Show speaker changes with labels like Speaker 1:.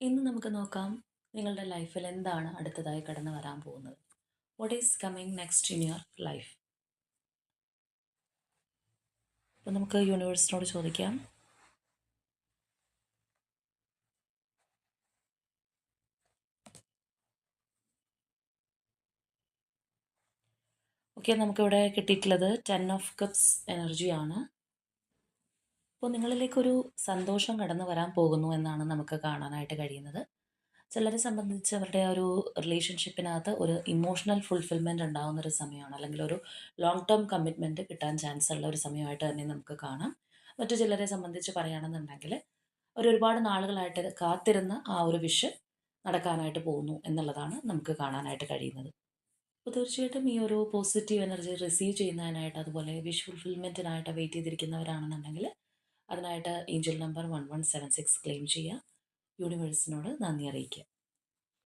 Speaker 1: ഇന്ന് നമുക്ക് നോക്കാം നിങ്ങളുടെ ലൈഫിൽ എന്താണ് അടുത്തതായി കടന്നു വരാൻ പോകുന്നത്. What is coming next in your life? അപ്പോൾ നമുക്ക് യൂണിവേഴ്സിനോട് ചോദിക്കാം. ഓക്കെ, നമുക്കിവിടെ കിട്ടിയിട്ടുള്ളത് 10 ഓഫ് കപ്സ് എനർജിയാണ്. അപ്പോൾ നിങ്ങളിലേക്കൊരു സന്തോഷം കടന്നു വരാൻ പോകുന്നു എന്നാണ് നമുക്ക് കാണാനായിട്ട് കഴിയുന്നത്. ചിലരെ സംബന്ധിച്ച് അവരുടെ ആ ഒരു റിലേഷൻഷിപ്പിനകത്ത് ഒരു ഇമോഷണൽ ഫുൾഫിൽമെൻറ്റ് ഉണ്ടാകുന്ന ഒരു സമയമാണ്, അല്ലെങ്കിൽ ഒരു ലോങ് ടേം കമ്മിറ്റ്മെൻറ്റ് കിട്ടാൻ ചാൻസ് ഉള്ള ഒരു സമയമായിട്ട് തന്നെ നമുക്ക് കാണാം. മറ്റു ചിലരെ സംബന്ധിച്ച് പറയുകയാണെന്നുണ്ടെങ്കിൽ ഒരുപാട് നാളുകളായിട്ട് കാത്തിരുന്ന ആ ഒരു വിഷ് നടക്കാനായിട്ട് പോകുന്നു എന്നുള്ളതാണ് നമുക്ക് കാണാനായിട്ട് കഴിയുന്നത്. അപ്പോൾ തീർച്ചയായിട്ടും ഈ ഒരു പോസിറ്റീവ് എനർജി റിസീവ് ചെയ്യുന്നതിനായിട്ട്, അതുപോലെ വിഷ് ഫുൾഫിൽമെൻറ്റിനായിട്ട് വെയിറ്റ് ചെയ്തിരിക്കുന്നവരാണെന്നുണ്ടെങ്കിൽ അതിനായിട്ട് ഏഞ്ചൽ നമ്പർ 1176 ക്ലെയിം ചെയ്യുക. യൂണിവേഴ്സിനോട് നന്ദി അറിയിക്കുക.